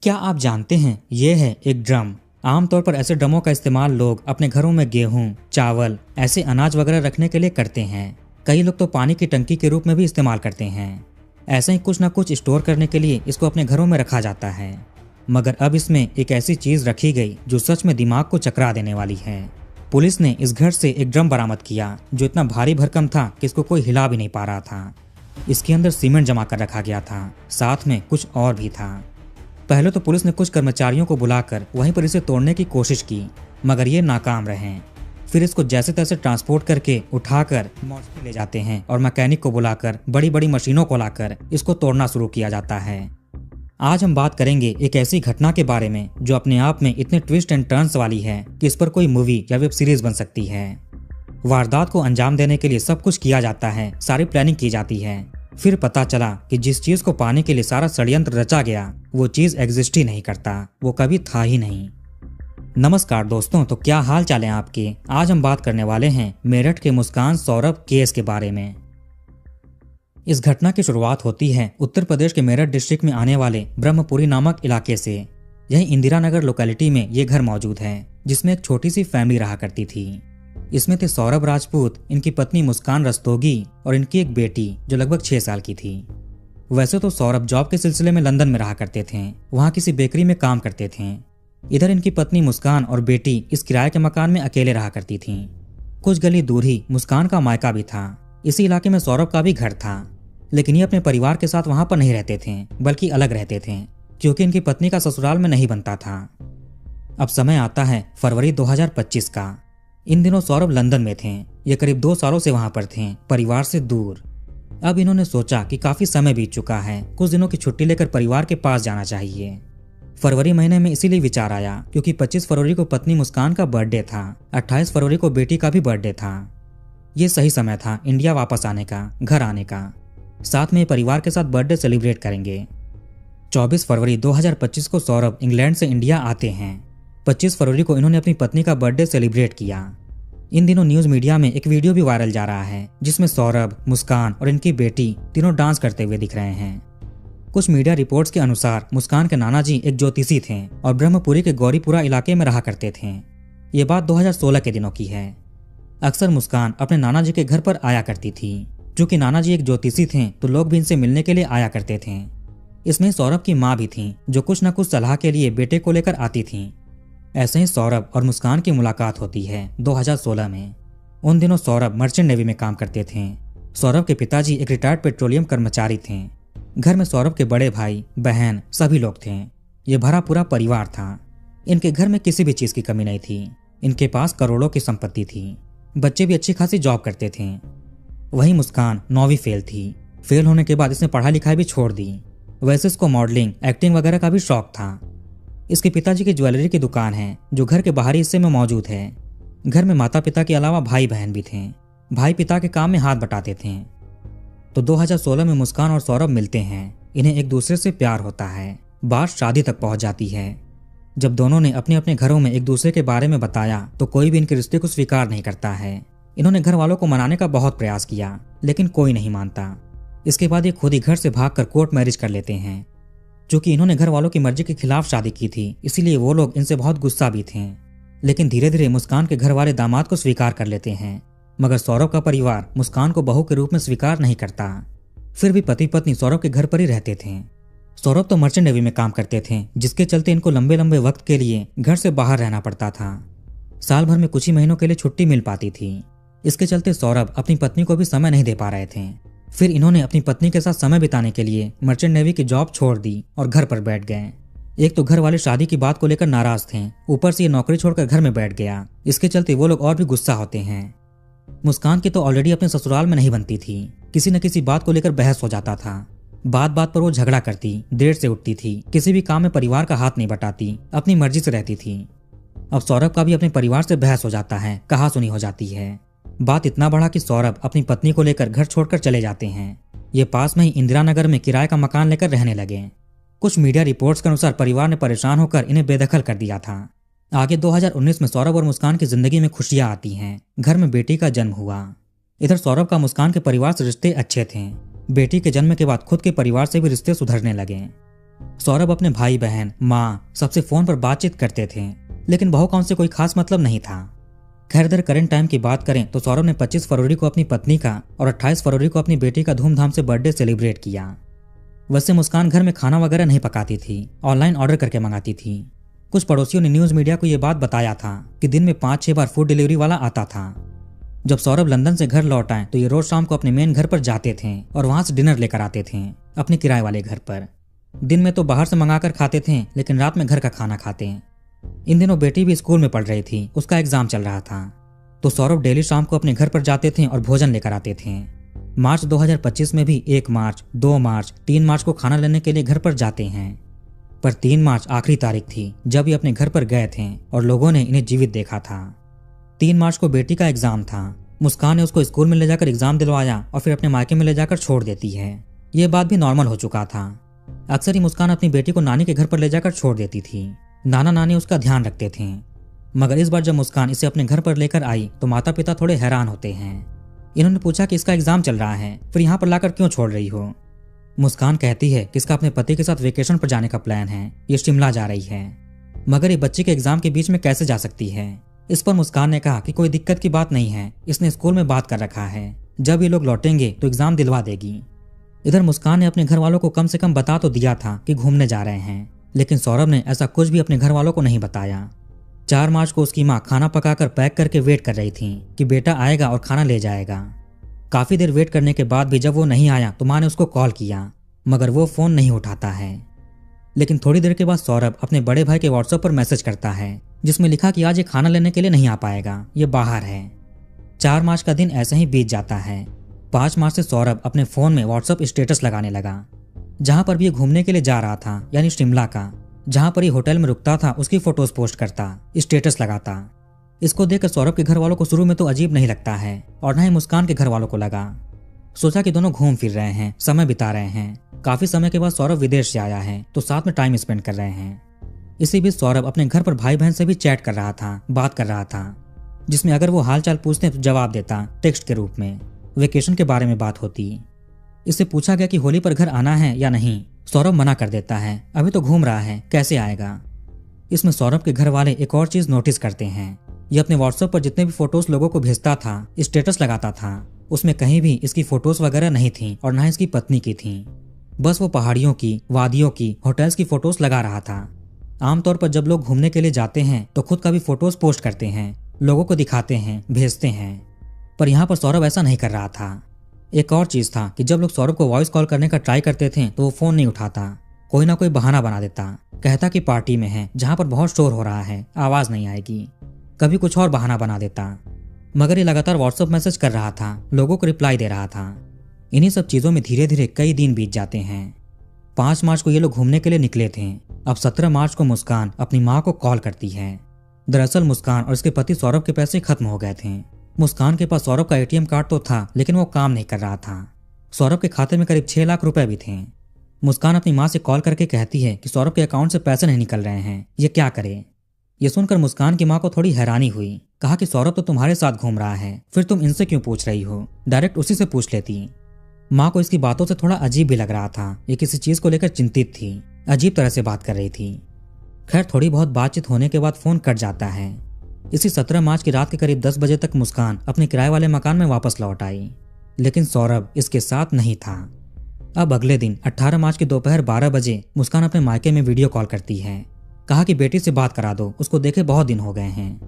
क्या आप जानते हैं ये है एक ड्रम। आमतौर पर ऐसे ड्रमों का इस्तेमाल लोग अपने घरों में गेहूं, चावल, ऐसे अनाज वगैरह रखने के लिए करते हैं। कई लोग तो पानी की टंकी के रूप में भी इस्तेमाल करते हैं। ऐसे ही कुछ ना कुछ स्टोर करने के लिए इसको अपने घरों में रखा जाता है। मगर अब इसमें एक ऐसी चीज रखी गई जो सच में दिमाग को चकरा देने वाली है। पुलिस ने इस घर से एक ड्रम बरामद किया जो इतना भारी भरकम था कि इसको कोई हिला भी नहीं पा रहा था। इसके अंदर सीमेंट जमा कर रखा गया था, साथ में कुछ और भी था। पहले तो पुलिस ने कुछ कर्मचारियों को बुलाकर वहीं पर इसे तोड़ने की कोशिश की, मगर ये नाकाम रहे। फिर इसको जैसे तैसे ट्रांसपोर्ट करके उठाकर मॉर्चरी ले जाते हैं और मैकेनिक को बुलाकर बड़ी बड़ी मशीनों को लाकर इसको तोड़ना शुरू किया जाता है। आज हम बात करेंगे एक ऐसी घटना के बारे में जो अपने आप में इतने ट्विस्ट एंड टर्न्स वाली है कि इस पर कोई मूवी या वेब सीरीज बन सकती है। वारदात को अंजाम देने के लिए सब कुछ किया जाता है, सारी प्लानिंग की जाती है। फिर पता चला कि जिस चीज को पाने के लिए सारा षड्यंत्र रचा गया वो चीज एग्जिस्ट ही नहीं करता, वो कभी था ही नहीं। नमस्कार दोस्तों, तो क्या हाल चाल है आपके। आज हम बात करने वाले हैं मेरठ के मुस्कान सौरभ केस के बारे में। इस घटना की शुरुआत होती है उत्तर प्रदेश के मेरठ डिस्ट्रिक्ट में आने वाले ब्रह्मपुरी नामक इलाके से। यही इंदिरा नगर लोकेलिटी में ये घर मौजूद है, जिसमें एक छोटी सी फैमिली रहा करती थी। इसमें थे सौरभ राजपूत, इनकी पत्नी मुस्कान रस्तोगी और इनकी एक बेटी जो लगभग 6 साल की थी। वैसे तो सौरभ जॉब के सिलसिले में लंदन में रहा करते थे, वहाँ किसी बेकरी में काम करते थे। इधर इनकी पत्नी मुस्कान और बेटी इस किराए के मकान में अकेले रहा करती थी। कुछ गली दूर ही मुस्कान का मायका भी था। इसी इलाके में सौरभ का भी घर था, लेकिन ये अपने परिवार के साथ वहां पर नहीं रहते थे, बल्कि अलग रहते थे, क्योंकि इनकी पत्नी का ससुराल में नहीं बनता था। अब समय आता है फरवरी 2025 का। इन दिनों सौरभ लंदन में थे। ये करीब 2 सालों से वहां पर थे, परिवार से दूर। अब इन्होंने सोचा कि काफी समय बीत चुका है, कुछ दिनों की छुट्टी लेकर परिवार के पास जाना चाहिए। फरवरी महीने में इसीलिए विचार आया क्योंकि 25 फरवरी को पत्नी मुस्कान का बर्थडे था, 28 फरवरी को बेटी का भी बर्थडे था। ये सही समय था इंडिया वापस आने का, घर आने का। साथ में परिवार के साथ बर्थडे सेलिब्रेट करेंगे। 24 फरवरी 2025 को सौरभ इंग्लैंड से इंडिया आते हैं। 25 फरवरी को इन्होंने अपनी पत्नी का बर्थडे सेलिब्रेट किया। इन दिनों न्यूज मीडिया में एक वीडियो भी वायरल जा रहा है, जिसमें सौरभ, मुस्कान और इनकी बेटी तीनों डांस करते हुए दिख रहे हैं। कुछ मीडिया रिपोर्ट्स के अनुसार मुस्कान के नाना जी एक ज्योतिषी थे और ब्रह्मपुरी के गौरीपुरा इलाके में रहा करते थे। ये बात 2016 के दिनों की है। अक्सर मुस्कान अपने नाना जी के घर पर आया करती थी। चूंकि नाना जी एक ज्योतिषी थे तो लोग भी इनसे मिलने के लिए आया करते थे। इसमें सौरभ की माँ भी थी, जो कुछ न कुछ सलाह के लिए बेटे को लेकर आती थी। ऐसे ही सौरभ और मुस्कान की मुलाकात होती है 2016 में। उन दिनों सौरभ मर्चेंट नेवी में काम करते थे। सौरभ के पिताजी एक रिटायर्ड पेट्रोलियम कर्मचारी थे। घर में सौरभ के बड़े भाई, बहन सभी लोग थे। ये भरा पूरा परिवार था। इनके घर में किसी भी चीज की कमी नहीं थी। इनके पास करोड़ों की संपत्ति थी। बच्चे भी अच्छी खासी जॉब करते थे। वहीं मुस्कान 9वीं फेल थी। फेल होने के बाद इसने पढ़ाई लिखाई भी छोड़ दी। वैसे इसको मॉडलिंग, एक्टिंग वगैरह का भी शौक था। इसके पिताजी की ज्वेलरी की दुकान है जो घर के बाहरी हिस्से में मौजूद है। घर में माता पिता के अलावा भाई बहन भी थे। भाई पिता के काम में हाथ बटाते थे। तो 2016 में मुस्कान और सौरभ मिलते हैं। इन्हें एक दूसरे से प्यार होता है। बात शादी तक पहुंच जाती है। जब दोनों ने अपने अपने घरों में एक दूसरे के बारे में बताया तो कोई भी इनके रिश्ते को स्वीकार नहीं करता है। इन्होंने घर वालों को मनाने का बहुत प्रयास किया, लेकिन कोई नहीं मानता। इसके बाद ये खुद ही घर से भागकर कोर्ट मैरिज कर लेते हैं। चूंकि इन्होंने घर वालों की मर्जी के खिलाफ शादी की थी, इसीलिए वो लोग इनसे बहुत गुस्सा भी थे। लेकिन धीरे धीरे मुस्कान के घर वाले दामाद को स्वीकार कर लेते हैं, मगर सौरभ का परिवार मुस्कान को बहू के रूप में स्वीकार नहीं करता। फिर भी पति पत्नी सौरभ के घर पर ही रहते थे। सौरभ तो मर्चेंट नेवी में काम करते थे, जिसके चलते इनको लंबे लंबे वक्त के लिए घर से बाहर रहना पड़ता था। साल भर में कुछ ही महीनों के लिए छुट्टी मिल पाती थी। इसके चलते सौरभ अपनी पत्नी को भी समय नहीं दे पा रहे थे। फिर इन्होंने अपनी पत्नी के साथ समय बिताने के लिए मर्चेंट नेवी की जॉब छोड़ दी और घर पर बैठ गए। एक तो घर वाले शादी की बात को लेकर नाराज थे, ऊपर से ये नौकरी छोड़कर घर में बैठ गया। इसके चलते वो लोग और भी गुस्सा होते हैं। मुस्कान की तो ऑलरेडी अपने ससुराल में नहीं बनती थी। किसी न किसी बात को लेकर बहस हो जाता था। बात बात पर वो झगड़ा करती, देर से उठती थी, किसी भी काम में परिवार का हाथ नहीं बटाती, अपनी मर्जी से रहती थी। अब सौरभ का भी अपने परिवार से बहस हो जाता है, कहासुनी हो जाती है। बात इतना बढ़ा कि सौरभ अपनी पत्नी को लेकर घर छोड़कर चले जाते हैं। ये पास में ही इंदिरा नगर में किराए का मकान लेकर रहने लगे। कुछ मीडिया रिपोर्ट्स के अनुसार परिवार ने परेशान होकर इन्हें बेदखल कर दिया था। आगे 2019 में सौरभ और मुस्कान की जिंदगी में खुशियां आती हैं। घर में बेटी का जन्म हुआ। इधर सौरभ का मुस्कान के परिवार से रिश्ते अच्छे थे। बेटी के जन्म के बाद खुद के परिवार से भी रिश्ते सुधरने लगे। सौरभ अपने भाई बहन, माँ सबसे फोन पर बातचीत करते थे, लेकिन बहू का उनसे कोई खास मतलब नहीं था। खैर, इधर करंट टाइम की बात करें तो सौरभ ने 25 फरवरी को अपनी पत्नी का और 28 फरवरी को अपनी बेटी का धूमधाम से बर्थडे सेलिब्रेट किया। वैसे मुस्कान घर में खाना वगैरह नहीं पकाती थी, ऑनलाइन ऑर्डर करके मंगाती थी। कुछ पड़ोसियों ने न्यूज मीडिया को यह बात बताया था कि दिन में 5-6 बार फूड डिलीवरी वाला आता था। जब सौरभ लंदन से घर लौट आए तो ये रोज शाम को अपने मेन घर पर जाते थे और वहां से डिनर लेकर आते थे अपने किराए वाले घर पर। दिन में तो बाहर से मंगाकर खाते थे, लेकिन रात में घर का खाना खाते हैं। इन दिनों बेटी भी स्कूल में पढ़ रही थी, उसका एग्जाम चल रहा था, तो सौरभ डेली शाम को अपने घर पर जाते थे और भोजन लेकर आते थे। मार्च 2025 में भी 1 मार्च, 2 मार्च, 3 मार्च को खाना लेने के लिए घर पर जाते हैं। पर 3 मार्च आखिरी तारीख थी जब ये अपने घर पर गए थे और लोगों ने इन्हें जीवित देखा था। 3 मार्च को बेटी का एग्जाम था। मुस्कान ने उसको स्कूल में ले जाकर एग्जाम दिलवाया और फिर अपने मायके में ले जाकर छोड़ देती है। ये बात भी नॉर्मल हो चुका था। अक्सर ही मुस्कान अपनी बेटी को नानी के घर पर ले जाकर छोड़ देती थी। नाना नानी उसका ध्यान रखते थे, मगर इस बार जब मुस्कान इसे अपने घर पर लेकर आई तो माता पिता थोड़े हैरान होते हैं। इन्होंने पूछा कि इसका एग्जाम चल रहा है, फिर यहाँ पर लाकर क्यों छोड़ रही हो। मुस्कान कहती है कि इसका अपने पति के साथ वेकेशन पर जाने का प्लान है, ये शिमला जा रही है, मगर ये बच्चे के एग्जाम के बीच में कैसे जा सकती है। इस पर मुस्कान ने कहा कि कोई दिक्कत की बात नहीं है, इसने स्कूल में बात कर रखा है, जब ये लोग लौटेंगे तो एग्जाम दिलवा देगी। इधर मुस्कान ने अपने घर वालों को कम से कम बता तो दिया था कि घूमने जा रहे हैं, लेकिन सौरभ ने ऐसा कुछ भी अपने घर वालों को नहीं बताया। 4 मार्च को उसकी माँ खाना पकाकर पैक करके वेट कर रही थी कि बेटा आएगा और खाना ले जाएगा। काफी देर वेट करने के बाद भी जब वो नहीं आया तो माँ ने उसको कॉल किया, मगर वो फोन नहीं उठाता है। लेकिन थोड़ी देर के बाद सौरभ अपने बड़े भाई के व्हाट्सएप पर मैसेज करता है, जिसमें लिखा कि आज ये खाना लेने के लिए नहीं आ पाएगा, ये बाहर है। 4 मार्च का दिन ऐसे ही बीत जाता है। 5 मार्च से सौरभ अपने फोन में व्हाट्सएप स्टेटस लगाने लगा। जहां पर भी ये घूमने के लिए जा रहा था, यानी शिमला का, जहां पर ये होटल में रुकता था, उसकी फोटोज पोस्ट करता, स्टेटस लगाता। इसको देखकर सौरभ के घर वालों को शुरू में तो अजीब नहीं लगता है और न ही मुस्कान के घर वालों को लगा। सोचा कि दोनों घूम फिर रहे हैं, समय बिता रहे हैं। काफी समय के बाद सौरभ विदेश से आया है तो साथ में टाइम स्पेंड कर रहे हैं। इसी बीच सौरभ अपने घर पर भाई बहन से भी चैट कर रहा था, बात कर रहा था, जिसमें अगर वो हालचाल पूछते तो जवाब देता टेक्स्ट के रूप में। वेकेशन के बारे में बात होती। इससे पूछा गया कि होली पर घर आना है या नहीं। सौरभ मना कर देता है, अभी तो घूम रहा है, कैसे आएगा। इसमें सौरभ के घर वाले एक और चीज नोटिस करते हैं। ये अपने व्हाट्सएप पर जितने भी फोटोज लोगों को भेजता था, स्टेटस लगाता था, उसमें कहीं भी इसकी फोटोज वगैरह नहीं थी और न इसकी पत्नी की थी। बस वो पहाड़ियों की, वादियों की, होटल्स की फोटोज लगा रहा था। आमतौर पर जब लोग घूमने के लिए जाते हैं तो खुद का भी फोटोज पोस्ट करते हैं, लोगों को दिखाते हैं, भेजते हैं, पर यहाँ पर सौरभ ऐसा नहीं कर रहा था। एक और चीज था कि जब लोग सौरभ को वॉइस कॉल करने का ट्राई करते थे तो वो फोन नहीं उठाता, कोई ना कोई बहाना बना देता, कहता कि पार्टी में है जहां पर बहुत शोर हो रहा है, आवाज नहीं आएगी। कभी कुछ और बहाना बना देता, मगर ये लगातार व्हाट्सएप मैसेज कर रहा था, लोगों को रिप्लाई दे रहा था। इन्हीं सब चीजों में धीरे धीरे कई दिन बीत जाते हैं। 5 मार्च को ये लोग घूमने के लिए निकले थे। अब 17 मार्च को मुस्कान अपनी माँ को कॉल करती है। दरअसल मुस्कान और उसके पति सौरभ के पैसे खत्म हो गए थे। मुस्कान के पास सौरभ का एटीएम कार्ड तो था, लेकिन वो काम नहीं कर रहा था। सौरभ के खाते में करीब 6 लाख रुपए भी थे। मुस्कान अपनी माँ से कॉल करके कहती है कि सौरभ के अकाउंट से पैसे नहीं निकल रहे हैं, ये क्या करे। ये सुनकर मुस्कान की माँ को थोड़ी हैरानी हुई। कहा कि सौरभ तो तुम्हारे साथ घूम रहा है, फिर तुम इनसे क्यों पूछ रही हो, डायरेक्ट उसी से पूछ लेती। माँ को इसकी बातों से थोड़ा अजीब भी लग रहा था, ये किसी चीज को लेकर चिंतित थी, अजीब तरह से बात कर रही थी। खैर थोड़ी बहुत बातचीत होने के बाद फोन कट जाता है। इसी 17 मार्च की रात के करीब 10 बजे तक मुस्कान अपने किराए वाले मकान में वापस लौट आई, लेकिन सौरभ इसके साथ नहीं था। अब अगले दिन 18 मार्च की दोपहर 12 बजे मुस्कान अपने मायके में वीडियो कॉल करती है। कहा कि बेटी से बात करा दो, उसको देखे बहुत दिन हो गए हैं।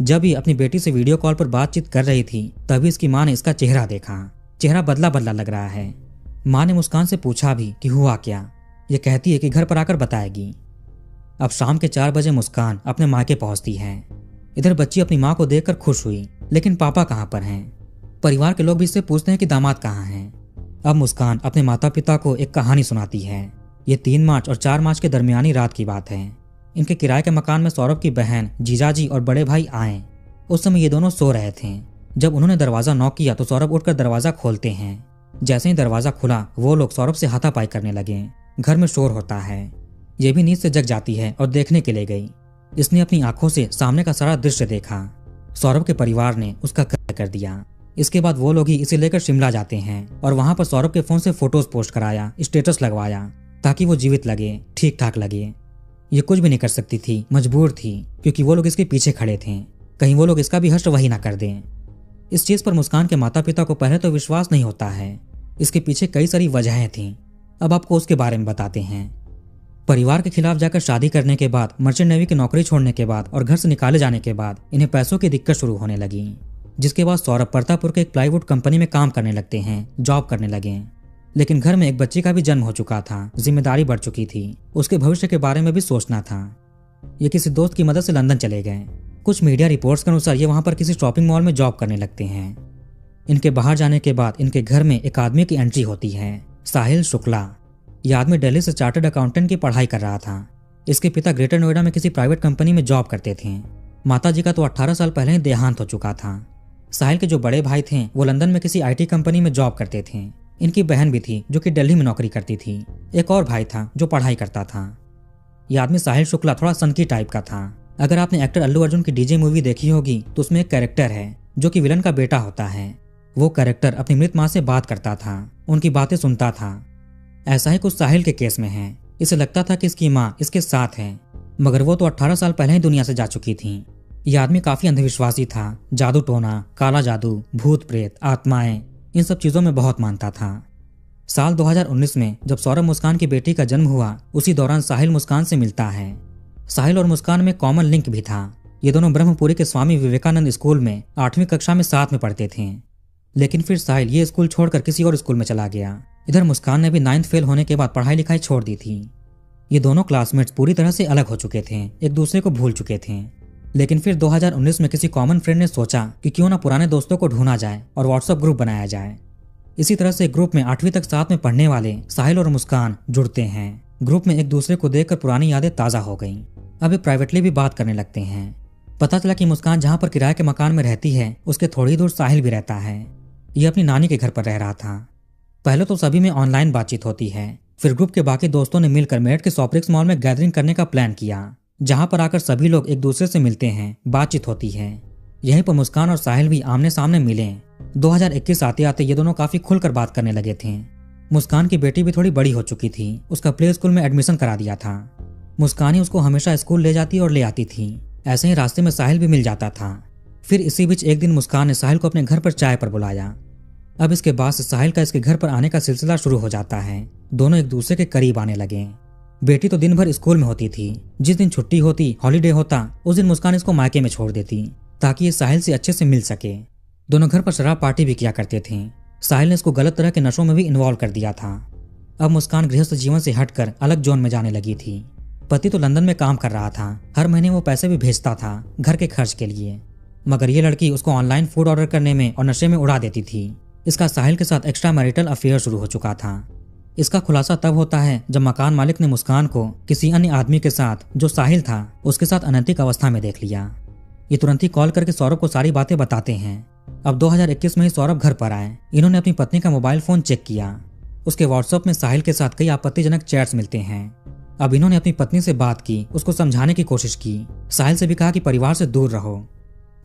जब ही अपनी बेटी से वीडियो कॉल पर बातचीत कर रही थी तभी इसकी माँ ने इसका चेहरा देखा। चेहरा बदला बदला लग रहा है। माँ ने मुस्कान से पूछा भी कि हुआ क्या। ये कहती है कि घर पर आकर बताएगी। अब शाम के 4 बजे मुस्कान अपने मायके पहुंचती है। इधर बच्ची अपनी माँ को देखकर खुश हुई, लेकिन पापा कहाँ पर हैं। परिवार के लोग भी इससे पूछते हैं कि दामाद कहाँ हैं। अब मुस्कान अपने माता पिता को एक कहानी सुनाती है। ये 3 मार्च और 4 मार्च के दरमियानी रात की बात है। इनके किराए के मकान में सौरभ की बहन, जीजाजी और बड़े भाई आए। उस समय ये दोनों सो रहे थे। जब उन्होंने दरवाजा नॉक किया तो सौरभ उठकर दरवाजा खोलते हैं। जैसे ही दरवाजा खुला वो लोग सौरभ से हाथापाई करने लगे। घर में शोर होता है। ये भी नींद से जग जाती है और देखने के लिए गई। इसने अपनी आंखों से सामने का सारा दृश्य देखा। सौरभ के परिवार ने उसका कत्ल कर दिया। इसके बाद वो लोग ही इसे लेकर शिमला जाते हैं और वहां पर सौरभ के फोन से फोटोज पोस्ट कराया, स्टेटस लगवाया। ताकि वो जीवित लगे, ठीक ठाक लगे। ये कुछ भी नहीं कर सकती थी, मजबूर थी, क्योंकि वो लोग इसके पीछे खड़े थे। कहीं वो लोग इसका भी हश्र वही ना कर दें। इस चीज पर मुस्कान के माता पिता को पहले तो विश्वास नहीं होता है। इसके पीछे कई सारी वजहें थीं। अब आपको उसके बारे में बताते हैं। परिवार के खिलाफ जाकर शादी करने के बाद, मर्चेंट नेवी की नौकरी छोड़ने के बाद और घर से निकाले जाने के बाद इन्हें पैसों की दिक्कत शुरू होने लगी। जिसके बाद सौरभ परतापुर के एक प्लाईवुड कंपनी में काम करने लगते हैं, जॉब करने लगे। लेकिन घर में एक बच्ची का भी जन्म हो चुका था, जिम्मेदारी बढ़ चुकी थी, उसके भविष्य के बारे में भी सोचना था। ये किसी दोस्त की मदद से लंदन चले गए। कुछ मीडिया रिपोर्ट्स के अनुसार ये वहां पर किसी शॉपिंग मॉल में जॉब करने लगते हैं। इनके बाहर जाने के बाद इनके घर में एक आदमी की एंट्री होती है, साहिल शुक्ला। यह आदमी दिल्ली से चार्टर्ड अकाउंटेंट की पढ़ाई कर रहा था। इसके पिता ग्रेटर नोएडा में किसी प्राइवेट कंपनी में जॉब करते थे। माताजी का तो 18 साल पहले ही देहांत हो चुका था। साहिल के जो बड़े भाई थे वो लंदन में किसी IT कंपनी में जॉब करते थे। इनकी बहन भी थी जो कि दिल्ली में नौकरी करती थी। एक और भाई था जो पढ़ाई करता था। यह आदमी साहिल शुक्ला थोड़ा सनकी टाइप का था। अगर आपने एक्टर अल्लू अर्जुन की DJ मूवी देखी होगी तो उसमें एक कैरेक्टर है जो कि विलन का बेटा होता है। वो कैरेक्टर अपनी मृत माँ से बात करता था, उनकी बातें सुनता था। ऐसा ही कुछ साहिल के केस में है। इसे लगता था कि इसकी माँ इसके साथ है, मगर वो तो 18 साल पहले ही दुनिया से जा चुकी थी। यह आदमी काफी अंधविश्वासी था। जादू टोना, काला जादू, भूत प्रेत, आत्माएं, इन सब चीजों में बहुत मानता था। साल 2019 में जब सौरभ मुस्कान की बेटी का जन्म हुआ, उसी दौरान साहिल मुस्कान से मिलता है। साहिल और मुस्कान में कॉमन लिंक भी था। ये दोनों ब्रह्मपुरी के स्वामी विवेकानंद स्कूल में 8वीं कक्षा में साथ में पढ़ते थे। लेकिन फिर साहिल ये स्कूल छोड़कर किसी और स्कूल में चला गया। इधर मुस्कान ने भी 9th फेल होने के बाद पढ़ाई लिखाई छोड़ दी थी। ये दोनों क्लासमेट्स पूरी तरह से अलग हो चुके थे, एक दूसरे को भूल चुके थे। लेकिन फिर 2019 में किसी कॉमन फ्रेंड ने सोचा कि क्यों ना पुराने दोस्तों को ढूंढा जाए और व्हाट्सएप ग्रुप बनाया जाए। इसी तरह से ग्रुप में 8वीं तक साथ में पढ़ने वाले साहिल और मुस्कान जुड़ते हैं। ग्रुप में एक दूसरे को देखकर पुरानी यादें ताजा हो गईं। अब ये प्राइवेटली भी बात करने लगते हैं। पता चला कि मुस्कान जहाँ पर किराए के मकान में रहती है उसके थोड़ी दूर साहिल भी रहता है। ये अपनी नानी के घर पर रह रहा था। पहले तो सभी में ऑनलाइन बातचीत होती है। फिर ग्रुप के बाकी दोस्तों ने मिलकर मेरठ के सॉप्रिक्स मॉल में गैदरिंग करने का प्लान किया, जहां पर आकर सभी लोग एक दूसरे से मिलते हैं, बातचीत होती है। यहीं पर मुस्कान और साहिल भी आमने सामने मिले। 2021 आते आते ये दोनों काफी खुलकर बात करने लगे थे। मुस्कान की बेटी भी थोड़ी बड़ी हो चुकी थी, उसका प्ले स्कूल में एडमिशन करा दिया था। मुस्कान ही उसको हमेशा स्कूल ले जाती और ले आती थी। ऐसे ही रास्ते में साहिल भी मिल जाता था। फिर इसी बीच एक दिन मुस्कान ने साहिल को अपने घर पर चाय पर बुलाया। अब इसके बाद से साहिल का इसके घर पर आने का सिलसिला शुरू हो जाता है। दोनों एक दूसरे के करीब आने लगे। बेटी तो दिन भर स्कूल में होती थी। जिस दिन छुट्टी होती, हॉलीडे होता, उस दिन मुस्कान इसको मायके में छोड़ देती ताकि ये साहिल से अच्छे से मिल सके। दोनों घर पर शराब पार्टी भी किया करते थे। साहिल ने इसको गलत तरह के नशों में भी इन्वॉल्व कर दिया था। अब मुस्कान गृहस्थ जीवन से हटकर अलग जोन में जाने लगी थी। पति तो लंदन में काम कर रहा था, हर महीने वो पैसे भी भेजता था घर के खर्च के लिए, मगर ये लड़की उसको ऑनलाइन फूड ऑर्डर करने में और नशे में उड़ा देती थी। इसका साहिल के साथ एक्स्ट्रा मैरिटल अफेयर शुरू हो चुका था। इसका खुलासा तब होता है जब मकान मालिक ने मुस्कान को किसी अन्य आदमी के साथ, जो साहिल था, उसके साथ अनैतिक अवस्था में देख लिया। ये तुरंत ही कॉल करके सौरभ को सारी बातें बताते हैं। अब 2021 में ही सौरभ घर पर आए। इन्होंने अपनी पत्नी का मोबाइल फोन चेक किया। उसके व्हाट्सएप में साहिल के साथ कई आपत्तिजनक चैट्स मिलते हैं। अब इन्होंने अपनी पत्नी से बात की, उसको समझाने की कोशिश की। साहिल से भी कहा कि परिवार से दूर रहो।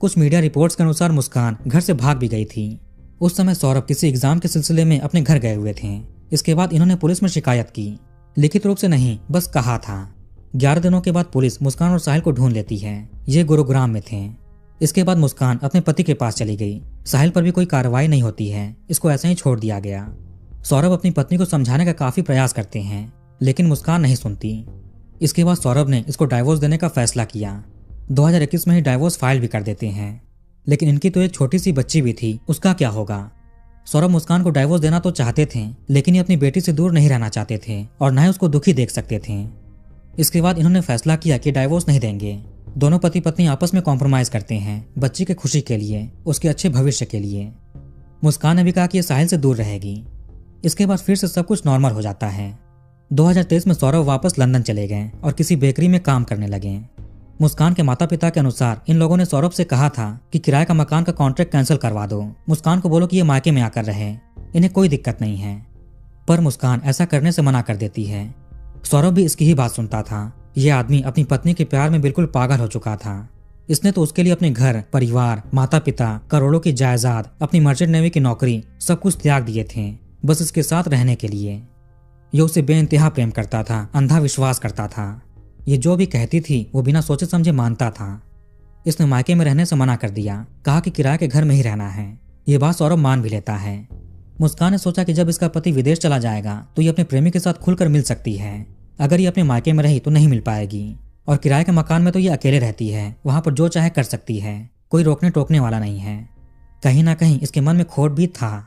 कुछ मीडिया रिपोर्ट्स के अनुसार मुस्कान घर से भाग भी गई थी। उस समय सौरभ किसी एग्जाम के सिलसिले में अपने घर गए हुए थे। इसके बाद इन्होंने पुलिस में शिकायत की, लिखित रूप से नहीं, बस कहा था। 11 दिनों के बाद पुलिस मुस्कान और साहिल को ढूंढ लेती है। ये गुरुग्राम में थे। इसके बाद मुस्कान अपने पति के पास चली गई। साहिल पर भी कोई कार्रवाई नहीं होती है, इसको ऐसे ही छोड़ दिया गया। सौरभ अपनी पत्नी को समझाने का काफी प्रयास करते हैं, लेकिन मुस्कान नहीं सुनती। इसके बाद सौरभ ने इसको डाइवोर्स देने का फैसला किया। 2021 में ही डाइवोर्स फाइल भी कर देते हैं। लेकिन इनकी तो एक छोटी सी बच्ची भी थी, उसका क्या होगा? सौरभ मुस्कान को डाइवोर्स देना तो चाहते थे, लेकिन ये अपनी बेटी से दूर नहीं रहना चाहते थे और न ही उसको दुखी देख सकते थे। इसके बाद इन्होंने फैसला किया कि डाइवोर्स नहीं देंगे। दोनों पति पत्नी आपस में कॉम्प्रोमाइज करते हैं, बच्ची के खुशी के लिए, उसके अच्छे भविष्य के लिए। मुस्कान ने भी कहा कि ये साहिल से दूर रहेगी। इसके बाद फिर से सब कुछ नॉर्मल हो जाता है। 2023 में सौरभ वापस लंदन चले गए और किसी बेकरी में काम करने लगे। मुस्कान के माता पिता के अनुसार इन लोगों ने सौरभ से कहा था कि किराए का मकान का कॉन्ट्रैक्ट कैंसिल करवा दो। मुस्कान को बोलो कि ये मायके में आकर रहे, इन्हें कोई दिक्कत नहीं है। पर मुस्कान ऐसा करने से मना कर देती है। सौरभ भी इसकी ही बात सुनता था। यह आदमी अपनी पत्नी के प्यार में बिल्कुल पागल हो चुका था। इसने तो उसके लिए अपने घर, परिवार, माता पिता, करोड़ों की जायदाद, अपनी मर्चेंट नेवी की नौकरी, सब कुछ त्याग दिए थे, बस इसके साथ रहने के लिए। ये उसे बेइंतहा प्रेम करता था, अंधा विश्वास करता था। ये जो भी कहती थी वो बिना सोचे समझे मानता था। इसने मायके में रहने से मना कर दिया, कहा कि किराए के घर में ही रहना है। ये बात सौरभ मान भी लेता है। मुस्कान ने सोचा कि जब इसका पति विदेश चला जाएगा तो ये अपने प्रेमी के साथ खुलकर मिल सकती है। अगर ये अपने मायके में रही तो नहीं मिल पाएगी, और किराए के मकान में तो ये अकेले रहती है, वहां पर जो चाहे कर सकती है, कोई रोकने टोकने वाला नहीं है। कहीं ना कहीं इसके मन में खोट भी था।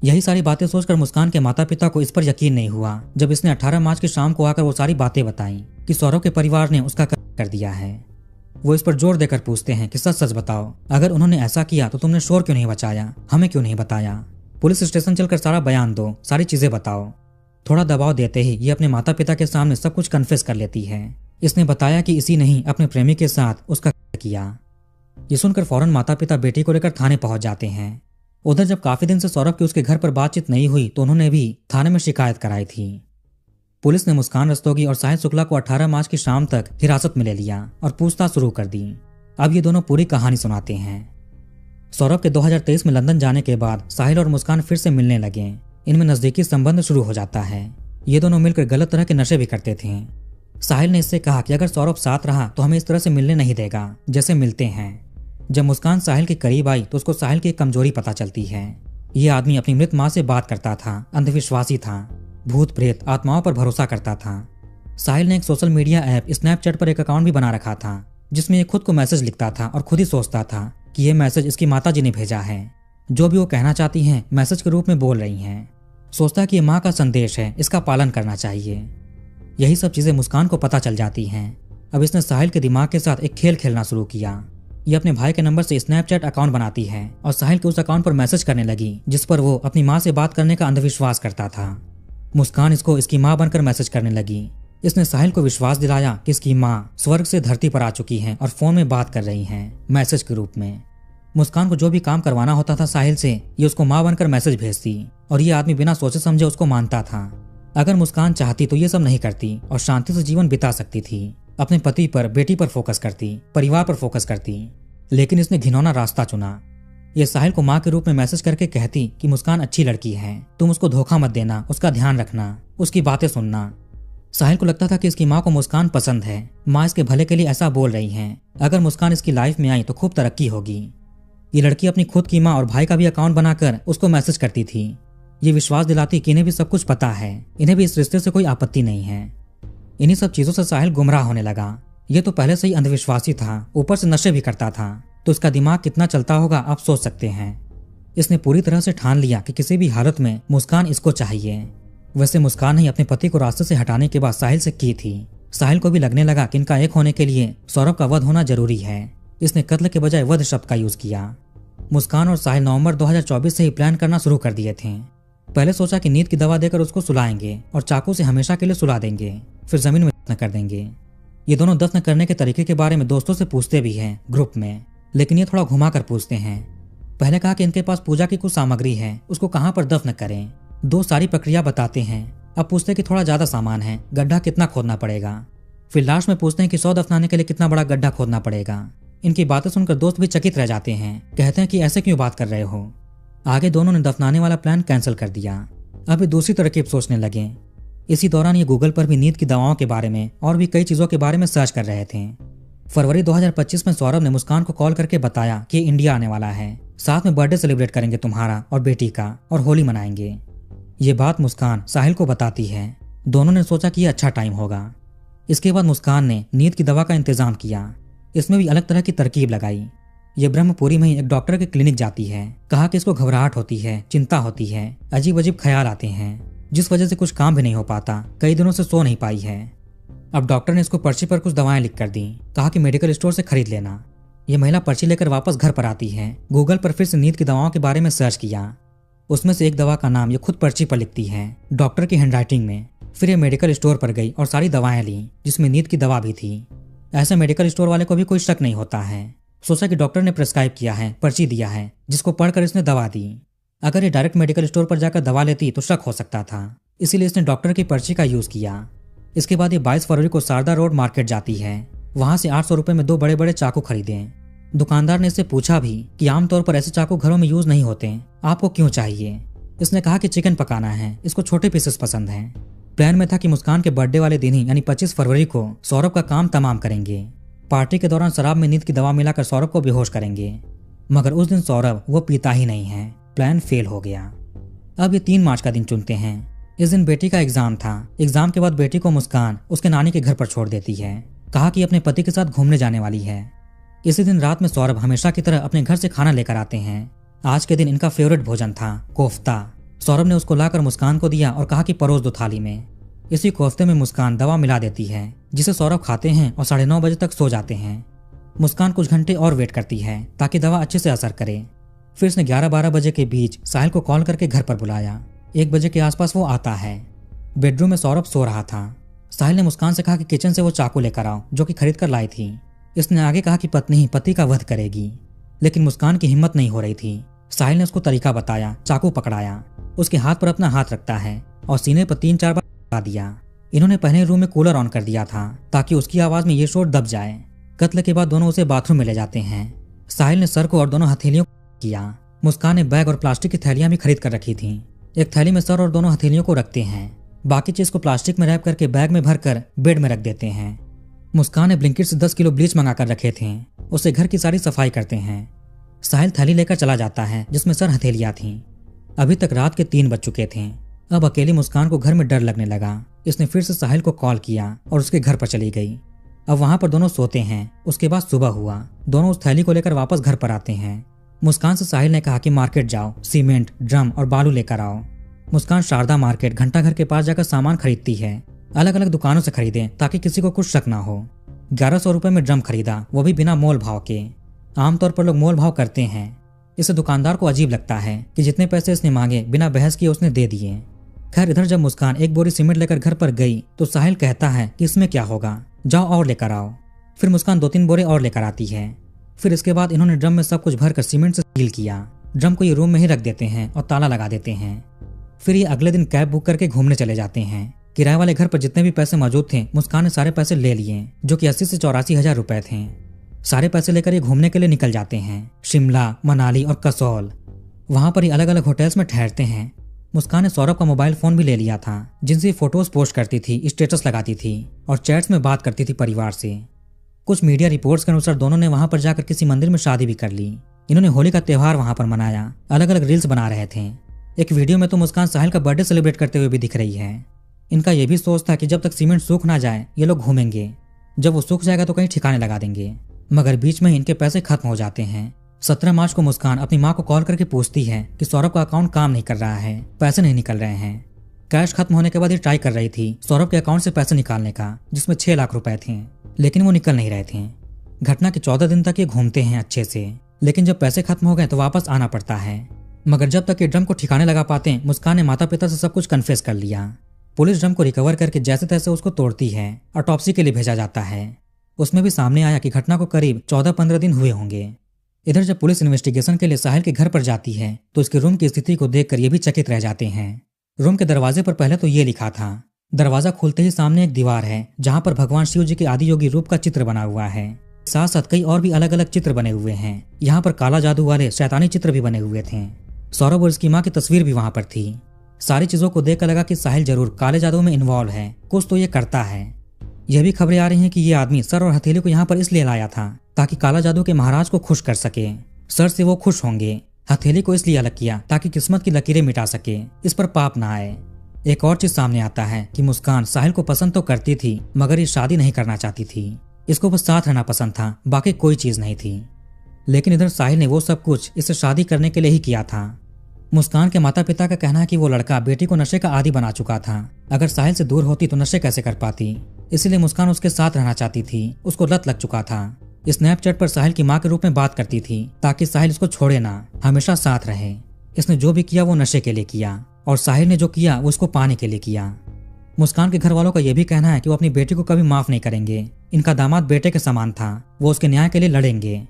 यही सारी बातें सोचकर मुस्कान के माता पिता को इस पर यकीन नहीं हुआ जब इसने 18 मार्च की शाम को आकर वो सारी बातें बताई कि सौरभ के परिवार ने उसका कर दिया है। वो इस पर जोर देकर पूछते हैं कि सच सच बताओ, अगर उन्होंने ऐसा किया तो तुमने शोर क्यों नहीं बचाया, हमें क्यों नहीं बताया, पुलिस स्टेशन चलकर सारा बयान दो, सारी चीजें बताओ। थोड़ा दबाव देते ही ये अपने माता पिता के सामने सब कुछ कन्फेस कर लेती है। इसने बताया कि इसी ने ही अपने प्रेमी के साथ उसका किया। ये सुनकर फौरन माता पिता बेटी को लेकर थाने पहुंच जाते हैं। उधर जब काफी दिन से सौरभ की उसके घर पर बातचीत नहीं हुई तो उन्होंने भी थाने में शिकायत कराई थी। पुलिस ने मुस्कान रस्तोगी और साहिल शुक्ला को 18 मार्च की शाम तक हिरासत में ले लिया और पूछताछ शुरू कर दी। अब ये दोनों पूरी कहानी सुनाते हैं। सौरभ के 2023 में लंदन जाने के बाद साहिल और मुस्कान फिर से मिलने लगे। इनमें नजदीकी संबंध शुरू हो जाता है। ये दोनों मिलकर गलत तरह के नशे भी करते थे। साहिल ने इससे कहा कि अगर सौरभ साथ रहा तो हमें इस तरह से मिलने नहीं देगा जैसे मिलते हैं। जब मुस्कान साहिल के करीब आई तो उसको साहिल की एक कमजोरी पता चलती है। ये आदमी अपनी मृत माँ से बात करता था, अंधविश्वासी था, भूत प्रेत आत्माओं पर भरोसा करता था। साहिल ने एक सोशल मीडिया ऐप स्नैपचैट पर एक अकाउंट भी बना रखा था जिसमें ये खुद को मैसेज लिखता था और खुद ही सोचता था कि ये मैसेज इसकी माताजी ने भेजा है। जो भी वो कहना चाहती हैं मैसेज के रूप में बोल रही हैं। सोचता है कि ये माँ का संदेश है, इसका पालन करना चाहिए। यही सब चीजें मुस्कान को पता चल जाती हैं। अब इसने साहिल के दिमाग के साथ एक खेल खेलना शुरू किया। ये अपने भाई के नंबर से स्नैपचैट अकाउंट बनाती है और साहिल के उस अकाउंट पर मैसेज करने लगी जिस पर वो अपनी माँ से बात करने का अंधविश्वास करता था। मुस्कान इसको इसकी माँ बनकर मैसेज करने लगी। इसने साहिल को विश्वास दिलाया कि इसकी माँ स्वर्ग से धरती पर आ चुकी हैं और फोन में बात कर रही हैं मैसेज के रूप में। मुस्कान को जो भी काम करवाना होता था साहिल से ये उसको माँ बनकर मैसेज भेजती और ये आदमी बिना सोचे समझे उसको मानता था। अगर मुस्कान चाहती तो ये सब नहीं करती और शांति से जीवन बिता सकती थी। अपने पति पर, बेटी पर फोकस करती, परिवार पर फोकस करती। लेकिन इसने घिनौना रास्ता चुना। ये साहिल को माँ के रूप में मैसेज करके कहती कि मुस्कान अच्छी लड़की है, तुम उसको धोखा मत देना, उसका ध्यान रखना, उसकी बातें सुनना। साहिल को लगता था कि इसकी माँ को मुस्कान पसंद है, माँ इसके भले के लिए ऐसा बोल रही हैं। अगर मुस्कान इसकी लाइफ में आई तो खूब तरक्की होगी। ये लड़की अपनी खुद की माँ और भाई का भी अकाउंट बनाकर उसको मैसेज करती थी। ये विश्वास दिलाती कि इन्हें भी सब कुछ पता है, इन्हें भी इस रिश्ते से कोई आपत्ति नहीं है। इन्हीं सब चीजों से साहिल गुमराह होने लगा। ये तो पहले से ही अंधविश्वासी था, ऊपर से नशे भी करता था, तो इसका दिमाग कितना चलता होगा आप सोच सकते हैं। इसने पूरी तरह से ठान लिया कि किसी भी हालत में मुस्कान इसको चाहिए। वैसे मुस्कान ही अपने पति को रास्ते से हटाने के बाद साहिल से की थी। साहिल को भी लगने लगा कि इनका एक होने के लिए सौरभ का वध होना जरूरी है। इसने कत्ल के बजाय वध शब्द का यूज किया। मुस्कान और साहिल नवंबर 2024 से ही प्लान करना शुरू कर दिए थे। पहले सोचा कि नींद की दवा देकर उसको सुलाएंगे और चाकू से हमेशा के लिए सुला देंगे, फिर जमीन में दफन कर देंगे। ये दोनों दफन करने के तरीके के बारे में दोस्तों से पूछते भी हैं ग्रुप में, लेकिन ये थोड़ा घुमा कर पूछते हैं। पहले कहा कि इनके पास पूजा की कुछ सामग्री है, उसको कहाँ पर दफन करें। दो सारी प्रक्रिया बताते हैं। अब पूछते कि थोड़ा ज्यादा सामान है, गड्ढा कितना खोदना पड़ेगा। फिर लास्ट में पूछते हैं कि 100 दफनाने के लिए कितना बड़ा गड्ढा खोदना पड़ेगा। इनकी बातें सुनकर दोस्त भी चकित रह जाते हैं, कहते हैं कि ऐसे क्यों बात कर रहे हो। आगे दोनों ने दफनाने वाला प्लान कैंसिल कर दिया। अब ये दूसरी तरकीब सोचने लगे। इसी दौरान ये गूगल पर भी नींद की दवाओं के बारे में और भी कई चीजों के बारे में सर्च कर रहे थे। फरवरी 2025 में सौरभ ने मुस्कान को कॉल करके बताया कि इंडिया आने वाला है, साथ में बर्थडे सेलिब्रेट करेंगे तुम्हारा और बेटी का, और होली मनाएंगे। ये बात मुस्कान साहिल को बताती है। दोनों ने सोचा कि ये अच्छा टाइम होगा। इसके बाद मुस्कान ने नींद की दवा का इंतजाम किया। इसमें भी अलग तरह की तरकीब लगाई। ये ब्रह्मपुरी में ही एक डॉक्टर के क्लिनिक जाती है। कहा कि इसको घबराहट होती है, चिंता होती है, अजीब अजीब ख्याल आते हैं, जिस वजह से कुछ काम भी नहीं हो पाता, कई दिनों से सो नहीं पाई है। अब डॉक्टर ने इसको पर्ची पर कुछ दवाएं लिख कर दी। कहा कि मेडिकल स्टोर से खरीद लेना। ये महिला पर्ची लेकर वापस घर पर आती है। गूगल पर फिर से नींद की दवाओं के बारे में सर्च किया। उसमें से एक दवा का नाम ये खुद पर्ची पर लिखती है, डॉक्टर की हैंडराइटिंग में। फिर ये मेडिकल स्टोर पर गई और सारी दवाएं ली, जिसमें नींद की दवा भी थी। ऐसे मेडिकल स्टोर वाले को भी कोई शक नहीं होता है। सोचा कि डॉक्टर ने प्रिस्क्राइब किया है, पर्ची दिया है, जिसको पढ़कर इसने दवा दी। अगर ये डायरेक्ट मेडिकल स्टोर पर जाकर दवा लेती तो शक हो सकता था, इसीलिए इसने डॉक्टर की पर्ची का यूज किया। इसके बाद ये 22 फरवरी को शारदा रोड मार्केट जाती है। वहां से 800 रुपए में 2 बड़े बड़े चाकू खरीदे। दुकानदार ने इससे पूछा भी कि आमतौर पर ऐसे चाकू घरों में यूज नहीं होते, आपको क्यों चाहिए। इसने कहा कि चिकन पकाना है, इसको छोटे पीसेस पसंद हैं। प्लान में था कि मुस्कान के बर्थडे वाले दिन ही यानी 25 फरवरी को सौरभ का काम तमाम करेंगे। पार्टी के दौरान शराब में नींद की दवा मिलाकर सौरभ को बेहोश करेंगे, मगर उस दिन सौरभ वो पीता ही नहीं है। प्लान फेल हो गया। अब ये 3 मार्च का दिन चुनते हैं। इस दिन बेटी का एग्जाम था। एग्जाम के बाद बेटी को मुस्कान उसके नानी के घर पर छोड़ देती है। कहा कि अपने पति के साथ घूमने जाने वाली है। इसी दिन रात में सौरभ हमेशा की तरह अपने घर से खाना लेकर आते हैं। आज के दिन इनका फेवरेट भोजन था कोफ्ता। सौरभ ने उसको लाकर मुस्कान को दिया और कहा कि परोस दो थाली में। इसी कोफ्ते में मुस्कान दवा मिला देती है, जिसे सौरभ खाते हैं और 9:30 बजे तक सो जाते हैं। मुस्कान कुछ घंटे और वेट करती है ताकि दवा अच्छे से असर करे। फिर उसने 11-12 बजे के बीच साहिल को कॉल करके घर पर बुलाया। 1 बजे के आसपास वो आता है। बेडरूम में सौरभ सो रहा था। साहिल ने मुस्कान से कहा कि किचन से वो चाकू लेकर आओ जो कि खरीद कर लाई थी। इसने आगे कहा कि पत्नी ही पति का वध करेगी, लेकिन मुस्कान की हिम्मत नहीं हो रही थी। साहिल ने उसको तरीका बताया। चाकू पकड़ाया, उसके हाथ पर अपना हाथ रखता है और सीने पर 3-4 बार लगा दिया। इन्होंने पहले रूम में कूलर ऑन कर दिया था ताकि उसकी आवाज में ये शोर दब जाए। कत्ल के बाद दोनों उसे बाथरूम में ले जाते हैं। साहिल ने सर को और दोनों हथेलियों को किया। मुस्कान ने बैग और प्लास्टिक की थैलियां भी खरीद कर रखी थी। एक थैली में सर और दोनों हथेलियों को रखते हैं, बाकी चीज को प्लास्टिक में रैप करके बैग में भरकर बेड में रख देते हैं। मुस्कान ने ब्लिंकिट से 10 किलो ब्लीच मंगा कर रखे थे। उससे घर की सारी सफाई करते हैं। साहिल थैली लेकर चला जाता है जिसमें सर हथेलियां थीं। अभी तक रात के 3 बज चुके थे। अब अकेली मुस्कान को घर में डर लगने लगा। इसने फिर से साहिल को कॉल किया और उसके घर पर चली गई। अब वहां पर दोनों सोते हैं। उसके बाद सुबह हुआ। दोनों उस थैली को लेकर वापस घर पर आते हैं। मुस्कान से साहिल ने कहा कि मार्केट जाओ, सीमेंट, ड्रम और बालू लेकर आओ। मुस्कान शारदा मार्केट घंटाघर के पास जाकर सामान खरीदती है। अलग अलग दुकानों से खरीदें ताकि किसी को कुछ शक ना हो। 1100 रुपए में ड्रम खरीदा, वो भी बिना मोल भाव के। आमतौर पर लोग मोल भाव करते हैं। इसे दुकानदार को अजीब लगता है कि जितने पैसे इसने मांगे बिना बहस किए उसने दे दिए। खैर, इधर जब मुस्कान एक बोरी सीमेंट लेकर घर पर गई तो साहिल कहता है कि इसमें क्या होगा, जाओ और लेकर आओ। फिर मुस्कान 2-3 बोरे और लेकर आती है। फिर इसके बाद इन्होंने ड्रम में सब कुछ भरकर सीमेंट से सील किया। ड्रम को ये रूम में ही रख देते हैं और ताला लगा देते हैं। फिर ये अगले दिन कैब बुक करके घूमने चले जाते हैं। किराए वाले घर पर जितने भी पैसे मौजूद थे मुस्कान ने सारे पैसे ले लिए, जो कि 80 से 84 हजार रुपए थे। सारे पैसे लेकर ये घूमने के लिए निकल जाते हैं। शिमला, मनाली और कसौल। वहां पर ही अलग अलग होटल्स में ठहरते हैं। मुस्कान ने सौरभ का मोबाइल फोन भी ले लिया था, जिनसे फोटोज पोस्ट करती थी, स्टेटस लगाती थी और चैट्स में बात करती थी परिवार से। कुछ मीडिया रिपोर्ट्स के अनुसार दोनों ने वहां पर जाकर किसी मंदिर में शादी भी कर ली। इन्होंने होली का त्योहार वहां पर मनाया। अलग अलग रील्स बना रहे थे। एक वीडियो में तो मुस्कान साहिल का बर्थडे सेलिब्रेट करते हुए भी दिख रही है। इनका यह भी सोच था कि जब तक सीमेंट सूख ना जाए ये लोग घूमेंगे। जब वो सूख जाएगा तो कहीं ठिकाने लगा देंगे, मगर बीच में इनके पैसे खत्म हो जाते हैं। 17 मार्च को मुस्कान अपनी माँ को कॉल करके पूछती है कि सौरभ का अकाउंट काम नहीं कर रहा है, पैसे नहीं निकल रहे हैं। कैश खत्म होने के बाद ये ट्राई कर रही थी सौरभ के अकाउंट से पैसे निकालने का, जिसमें 6 लाख रुपए थे, लेकिन वो निकल नहीं रहे थे। घटना के 14 दिन तक ये घूमते हैं अच्छे से, लेकिन जब पैसे खत्म हो गए तो वापस आना पड़ता है। मगर जब तक ये ड्रम को ठिकाने लगा पाते हैं, मुस्कान ने माता पिता से सब कुछ कन्फेस कर लिया। पुलिस ड्रम को रिकवर करके जैसे तैसे उसको तोड़ती है, ऑटोप्सी के लिए भेजा जाता है। उसमें भी सामने आया कि घटना को करीब 14-15 दिन हुए होंगे। इधर जब पुलिस इन्वेस्टिगेशन के लिए साहिल के घर पर जाती है तो उसके रूम की स्थिति को देखकर ये भी चकित रह जाते हैं। रूम के दरवाजे पर पहले तो ये लिखा था। दरवाजा खुलते ही सामने एक दीवार है जहां पर भगवान शिव जी के आदि योगी रूप का चित्र बना हुआ है। साथ साथ कई और भी अलग अलग चित्र बने हुए हैं। यहाँ पर काला जादू वाले शैतानी चित्र भी बने हुए थे। सौरभ और उसकी माँ की तस्वीर भी वहां पर थी। सारी चीजों को देखकर लगा कि साहिल जरूर काले जादू में इन्वॉल्व है, कुछ तो ये करता है। यह भी खबरें आ रही हैं कि ये आदमी सर और हथेली को यहाँ पर इसलिए लाया था ताकि काला जादू के महाराज को खुश कर सके। सर से वो खुश होंगे। हथेली को इसलिए अलग किया ताकि किस्मत की लकीरें मिटा सके, इस पर पाप ना आए। एक और चीज सामने आता है कि मुस्कान साहिल को पसंद तो करती थी, मगर ये शादी नहीं करना चाहती थी। इसको बस साथ रहना पसंद था, बाकी कोई चीज नहीं थी। लेकिन इधर साहिल ने वो सब कुछ इससे शादी करने के लिए ही किया था। मुस्कान के माता पिता का कहना है कि वो लड़का बेटी को नशे का आदी बना चुका था। अगर साहिल से दूर होती तो नशे कैसे कर पाती, इसीलिए मुस्कान उसके साथ रहना चाहती थी। उसको लत लग चुका था। स्नैपचैट पर साहिल की माँ के रूप में बात करती थी ताकि साहिल इसको छोड़े ना, हमेशा साथ रहे। इसने जो भी किया वो नशे के लिए किया और साहिल ने जो किया वो उसको पाने के लिए किया। मुस्कान के घर वालों का यह भी कहना है कि वो अपनी बेटी को कभी माफ नहीं करेंगे। इनका दामाद बेटे के समान था, वो उसके न्याय के लिए लड़ेंगे।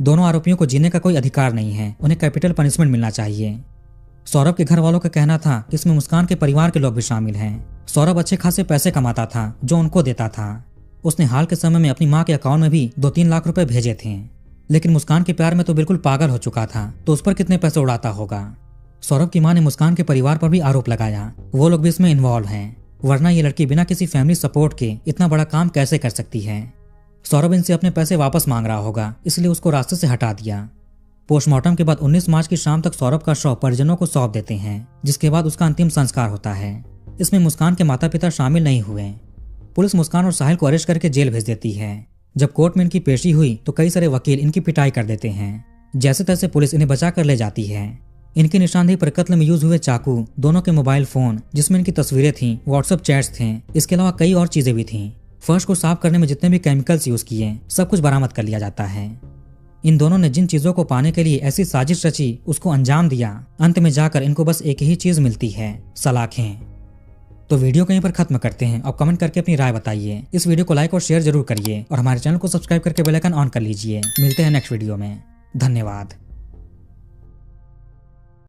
दोनों आरोपियों को जीने का कोई अधिकार नहीं है, उन्हें कैपिटल पनिशमेंट मिलना चाहिए। सौरभ के घर वालों का कहना था कि इसमें मुस्कान के परिवार के लोग भी शामिल हैं। सौरभ अच्छे खासे पैसे कमाता था जो उनको देता था। उसने हाल के समय में अपनी माँ के अकाउंट में भी 2-3 लाख रुपए भेजे थे, लेकिन मुस्कान के प्यार में तो बिल्कुल पागल हो चुका था, तो उस पर कितने पैसे उड़ाता होगा। सौरभ की माँ ने मुस्कान के परिवार पर भी आरोप लगाया, वो लोग भी इसमें इन्वॉल्व हैं। वरना ये लड़की बिना किसी फैमिली सपोर्ट के इतना बड़ा काम कैसे कर सकती है। सौरभ इनसे अपने पैसे वापस मांग रहा होगा, इसलिए उसको रास्ते से हटा दिया। पोस्टमार्टम के बाद 19 मार्च की शाम तक सौरभ का शव परिजनों को सौंप देते हैं, जिसके बाद उसका अंतिम संस्कार होता है। इसमें मुस्कान के माता पिता शामिल नहीं हुए। पुलिस मुस्कान और साहिल को अरेस्ट करके जेल भेज देती है। जब कोर्ट में इनकी पेशी हुई तो कई सारे वकील इनकी पिटाई कर देते हैं। जैसे तैसे पुलिस इन्हें बचा कर ले जाती है। इनकी निशानदेही पर कत्ल में यूज हुए चाकू, दोनों के मोबाइल फोन जिसमें इनकी तस्वीरें थीं, व्हाट्सएप चैट्स थे, इसके अलावा कई और चीजें भी थीं। फर्श को साफ करने में जितने भी केमिकल्स यूज किए सब कुछ बरामद कर लिया जाता है। इन दोनों ने जिन चीजों को पाने के लिए ऐसी साजिश रची उसको अंजाम दिया। अंत में जाकर इनको बस एक ही चीज मिलती है, सलाखें। तो वीडियो कहीं पर खत्म करते हैं और कमेंट करके अपनी राय बताइए। इस वीडियो को लाइक और शेयर जरूर करिए और हमारे चैनल को सब्सक्राइब करके बेल आइकन ऑन कर लीजिए। मिलते हैं नेक्स्ट वीडियो में। धन्यवाद।